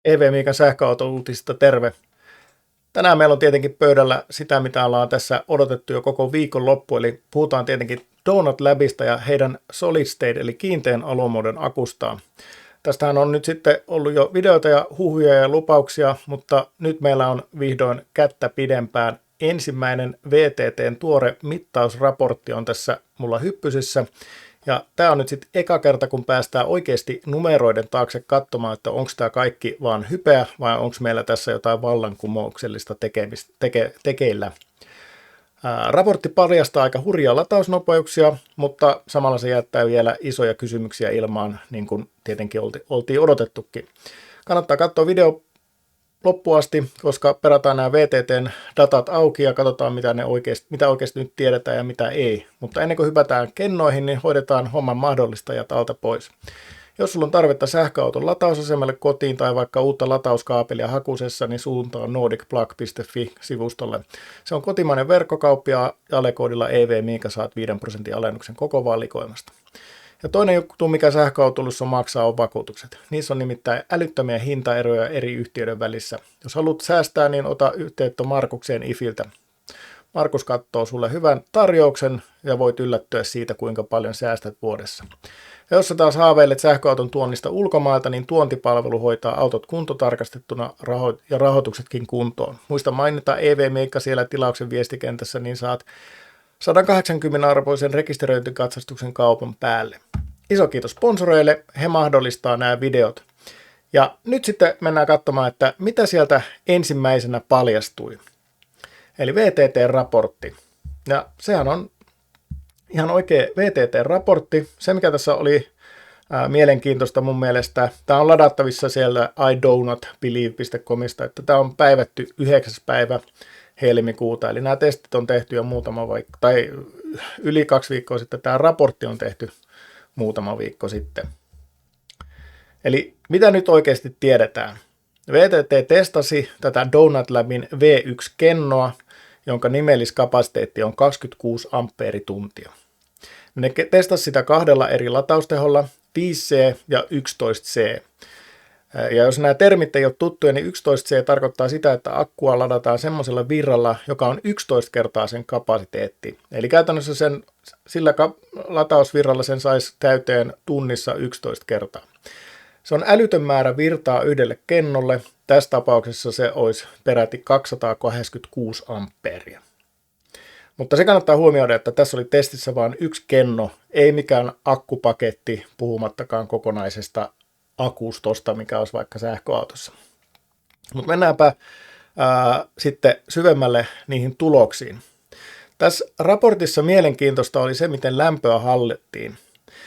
EV-Miikan sähköauto-uutisista terve. Tänään meillä on tietenkin pöydällä sitä, mitä ollaan tässä odotettu jo koko viikon loppu, eli puhutaan tietenkin Donut Labista ja heidän Solid State, eli kiinteän alomuodon akustaan. Tästähän on nyt sitten ollut jo videoita ja huhuja ja lupauksia, mutta nyt meillä on vihdoin kättä pidempään. Ensimmäinen VTT:n tuore mittausraportti on tässä mulla hyppysissä. Ja tämä on nyt sitten eka kerta, kun päästään oikeasti numeroiden taakse katsomaan, että onko tämä kaikki vaan hypeä vai onko meillä tässä jotain vallankumouksellista tekeillä. Raportti paljastaa aika hurjia latausnopeuksia, mutta samalla se jättää vielä isoja kysymyksiä ilmaan, niin kuin tietenkin oltiin odotettukin. Kannattaa katsoa video loppuun asti, koska perataan nämä VTT:n datat auki ja katsotaan, mitä oikeasti nyt tiedetään ja mitä ei. Mutta ennen kuin hypätään kennoihin, niin hoidetaan homman mahdollistajat alta pois. Jos sulla on tarvetta sähköauton latausasemalle kotiin tai vaikka uutta latauskaapelia hakusessa, niin suuntaan nordicplug.fi-sivustolle. Se on kotimainen verkkokauppi ja alekoodilla EV-Miika saat 5% alennuksen koko valikoimasta. Ja toinen juttu, mikä sähköautoilussa maksaa, on vakuutukset. Niissä on nimittäin älyttömiä hintaeroja eri yhtiöiden välissä. Jos haluat säästää, niin ota yhteyttä Markukseen IFiltä. Markus katsoo sulle hyvän tarjouksen ja voit yllättyä siitä, kuinka paljon säästät vuodessa. Ja jos sä taas haaveilet sähköauton tuonnista ulkomailta, niin tuontipalvelu hoitaa autot kuntotarkastettuna ja rahoituksetkin kuntoon. Muista mainita EV-Miikka siellä tilauksen viestikentässä, niin saat 180 arvoisen rekisteröintikatsastuksen kaupan päälle. Iso kiitos sponsoreille, he mahdollistaa nämä videot. Ja nyt sitten mennään katsomaan, että mitä sieltä ensimmäisenä paljastui. Eli VTT-raportti. Ja sehän on ihan oikea VTT-raportti. Se, mikä tässä oli mielenkiintoista mun mielestä, tämä on ladattavissa siellä idonotbelieve.comista, että tämä on päivätty 9. päivä helmikuuta, eli nämä testit on tehty jo yli 2 viikkoa sitten, tämä raportti on tehty muutama viikko sitten. Eli mitä nyt oikeasti tiedetään? VTT testasi tätä Donut Labin V1-kennoa, jonka nimelliskapasiteetti on 26 amperituntia. Ne testasi sitä 2 eri latausteholla, 5C ja 11C. Ja jos nämä termit ei ole tuttuja, niin 11C tarkoittaa sitä, että akkua ladataan semmoisella virralla, joka on 11 kertaa sen kapasiteetti. Eli käytännössä sillä latausvirralla sen saisi täyteen tunnissa 11 kertaa. Se on älytön määrä virtaa yhdelle kennolle. Tässä tapauksessa se olisi peräti 286 ampeeria. Mutta se kannattaa huomioida, että tässä oli testissä vain yksi kenno, ei mikään akkupaketti, puhumattakaan kokonaisesta akustosta, mikä olisi vaikka sähköautossa. Mutta mennäänpä sitten syvemmälle niihin tuloksiin. Tässä raportissa mielenkiintoista oli se, miten lämpöä hallittiin.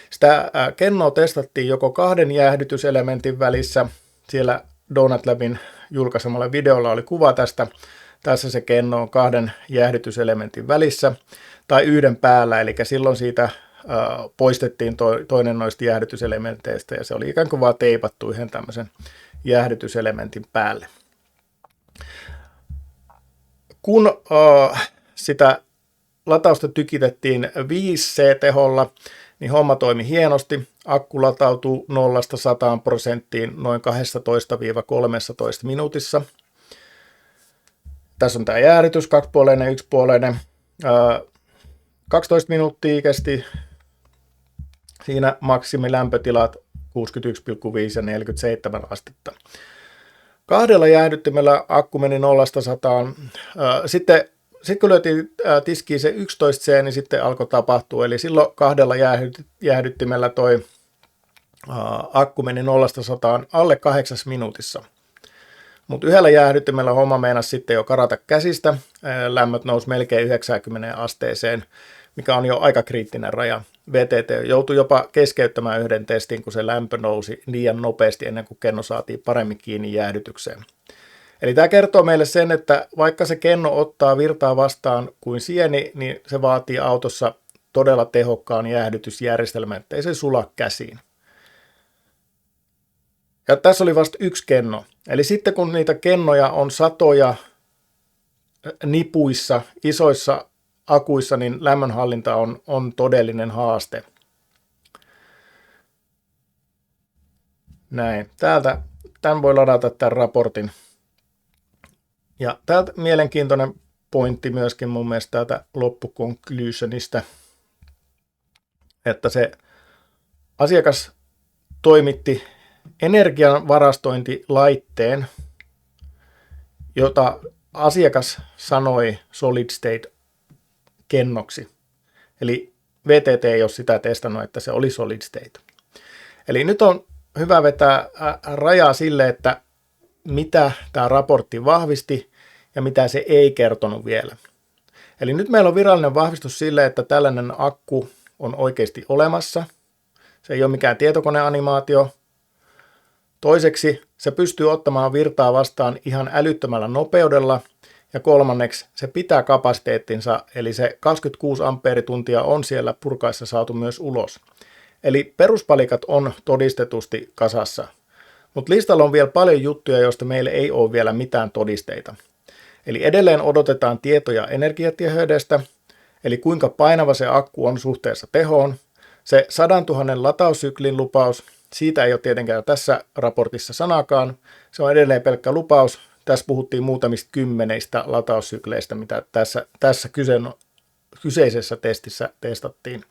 Sitä kennoa testattiin joko 2 jäähdytyselementin välissä. Siellä Donut Labin julkaisemalla videolla oli kuva tästä. Tässä se kenno on 2 jäähdytyselementin välissä tai 1 päällä, eli silloin siitä poistettiin toinen noista jäähdytyselementeistä ja se oli ikään kuin vaan teipattu yhden tämmöisen jäähdytyselementin päälle. Kun sitä latausta tykitettiin 5C-teholla, niin homma toimi hienosti. Akku latautuu 0–100% noin 12–13 minuutissa. Tässä on tämä jäähdytys, 2-puoleinen, 1-puoleinen. 12 minuuttia kesti siinä maksimilämpötilat 61,5 ja 47 astetta. 2 jäähdyttimellä akku meni 0–100. Sitten kun lyötiin tiskiin se 11C, niin sitten alkoi tapahtua. Eli silloin 2 jäähdyttimellä toi akku meni 0–100 alle 8 minuutissa. Mutta 1 jäähdyttimellä homma meinasi sitten jo karata käsistä. Lämmöt nousi melkein 90 asteeseen, mikä on jo aika kriittinen raja. VTT joutui jopa keskeyttämään 1 testin, kun se lämpö nousi liian nopeasti ennen kuin kenno saatiin paremmin kiinni jäähdytykseen. Eli tämä kertoo meille sen, että vaikka se kenno ottaa virtaa vastaan kuin sieni, niin se vaatii autossa todella tehokkaan jäähdytysjärjestelmän, ettei se sula käsiin. Ja tässä oli vasta 1 kenno. Eli sitten kun niitä kennoja on satoja nipuissa, isoissa akuissa, niin lämmönhallinta on todellinen haaste. Näin. tämän voi ladata tämän raportin. Ja täältä mielenkiintoinen pointti myöskin mun mielestä täältä loppuconclusionista, että se asiakas toimitti energian varastointilaitteen, jota asiakas sanoi solid state kennoksi. Eli VTT ei ole sitä testannut, että se oli solid state. Eli nyt on hyvä vetää rajaa sille, että mitä tämä raportti vahvisti ja mitä se ei kertonut vielä. Eli nyt meillä on virallinen vahvistus sille, että tällainen akku on oikeasti olemassa. Se ei ole mikään tietokoneanimaatio. Toiseksi se pystyy ottamaan virtaa vastaan ihan älyttömällä nopeudella. Ja kolmanneksi se pitää kapasiteettinsa, eli se 26 ampeerituntia on siellä purkaessa saatu myös ulos. Eli peruspalikat on todistetusti kasassa. Mutta listalla on vielä paljon juttuja, joista meillä ei ole vielä mitään todisteita. Eli edelleen odotetaan tietoja energiateheydestä, eli kuinka painava se akku on suhteessa tehoon. Se 100 000 lataussyklin lupaus, siitä ei ole tietenkään tässä raportissa sanakaan. Se on edelleen pelkkä lupaus. Tässä puhuttiin muutamista kymmeneistä lataussykleistä, mitä tässä kyseisessä testissä testattiin.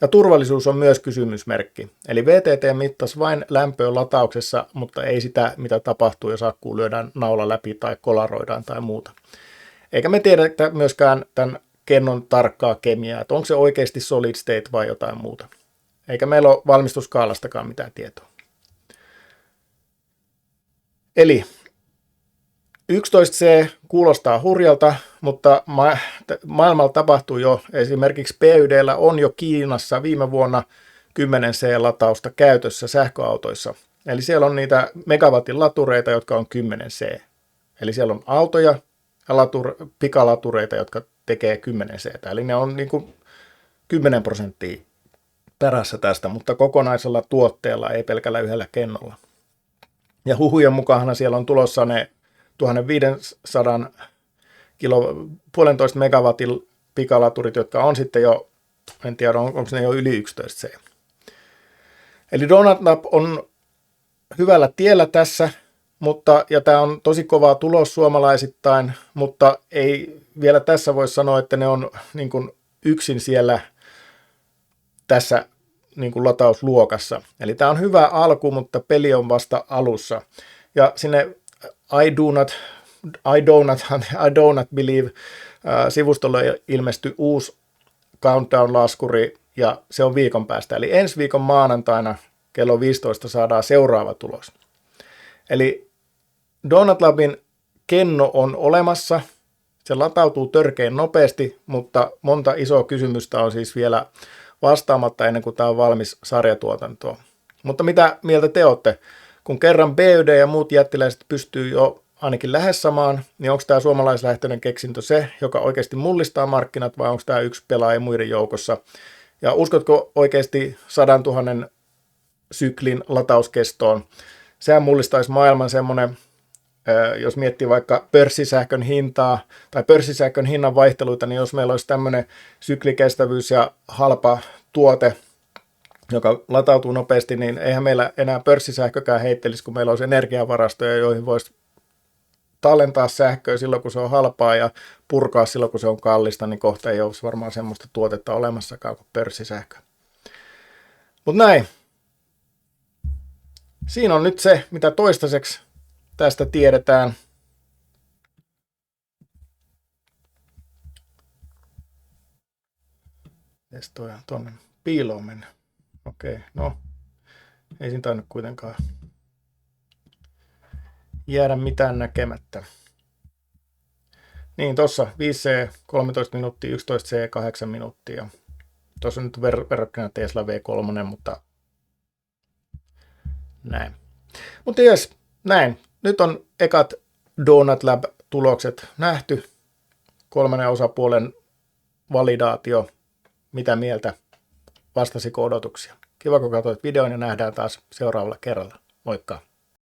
Ja turvallisuus on myös kysymysmerkki. Eli VTT mittasi vain lämpöä latauksessa, mutta ei sitä, mitä tapahtuu, jos akkuun lyödään naula läpi tai kolaroidaan tai muuta. Eikä me tiedä myöskään tämän kennon tarkkaa kemiaa, että onko se oikeasti solid state vai jotain muuta. Eikä meillä ole valmistuskaalastakaan mitään tietoa. Eli 11C kuulostaa hurjalta, mutta maailmalla tapahtuu jo. Esimerkiksi PYD:llä on jo Kiinassa viime vuonna 10C-latausta käytössä sähköautoissa. Eli siellä on niitä megawatin latureita, jotka on 10C. Eli siellä on autoja ja pikalatureita, jotka tekee 10C. Eli ne on niin kuin 10% perässä tästä, mutta kokonaisella tuotteella, ei pelkällä yhdellä kennolla. Ja huhujen mukaan siellä on tulossa ne 1500 1,5 megawatin pikalaturit, jotka on sitten jo, en tiedä onko ne jo yli 11C. Eli Donut Lab on hyvällä tiellä tässä, ja tämä on tosi kova tulos suomalaisittain, mutta ei vielä tässä voi sanoa, että ne on niin kuin yksin siellä tässä niin kuin latausluokassa. Eli tämä on hyvä alku, mutta peli on vasta alussa. Ja sinne I do not believe sivustolle ilmestyi uusi countdown-laskuri ja se on viikon päästä. Eli ensi viikon maanantaina kello 15 saadaan seuraava tulos. Eli Donut Labin kenno on olemassa. Se latautuu törkeän nopeasti, mutta monta isoa kysymystä on siis vielä vastaamatta ennen kuin tämä on valmis sarjatuotantoon. Mutta mitä mieltä te olette? Kun kerran BYD ja muut jättiläiset pystyy jo ainakin lähes samaan, niin onko tämä suomalaislähtöinen keksintö se, joka oikeasti mullistaa markkinat, vai onko tämä yksi pelaaja muiden joukossa? Ja uskotko oikeasti 100 000 syklin latauskestoon? Sehän mullistaisi maailman semmoinen, jos miettii vaikka pörssisähkön hintaa tai pörssisähkön hinnan vaihteluita, niin jos meillä olisi tämmöinen syklikestävyys ja halpa tuote, joka latautuu nopeasti, niin eihän meillä enää pörssisähkökään heittelisi, kun meillä olisi energiavarastoja, joihin voisi tallentaa sähköä silloin, kun se on halpaa ja purkaa silloin, kun se on kallista, niin kohta ei olisi varmaan semmoista tuotetta olemassakaan kuin pörssisähkö. Mutta näin. Siinä on nyt se, mitä toistaiseksi tästä tiedetään. Mites toi on tuonne piiloon mennyt? Okei, no ei siinä tainnut kuitenkaan jäädä mitään näkemättä. Niin, tuossa 5C 13 minuuttia, 11C 8 minuuttia. Tuossa on nyt verrokkina Tesla V3, mutta näin. Mutta jes, näin. Nyt on ekat Donut Lab-tulokset nähty. 3. osapuolen validaatio. Mitä mieltä? Vastasiko odotuksia? Kiva, kun katsoit videon ja nähdään taas seuraavalla kerralla. Moikka!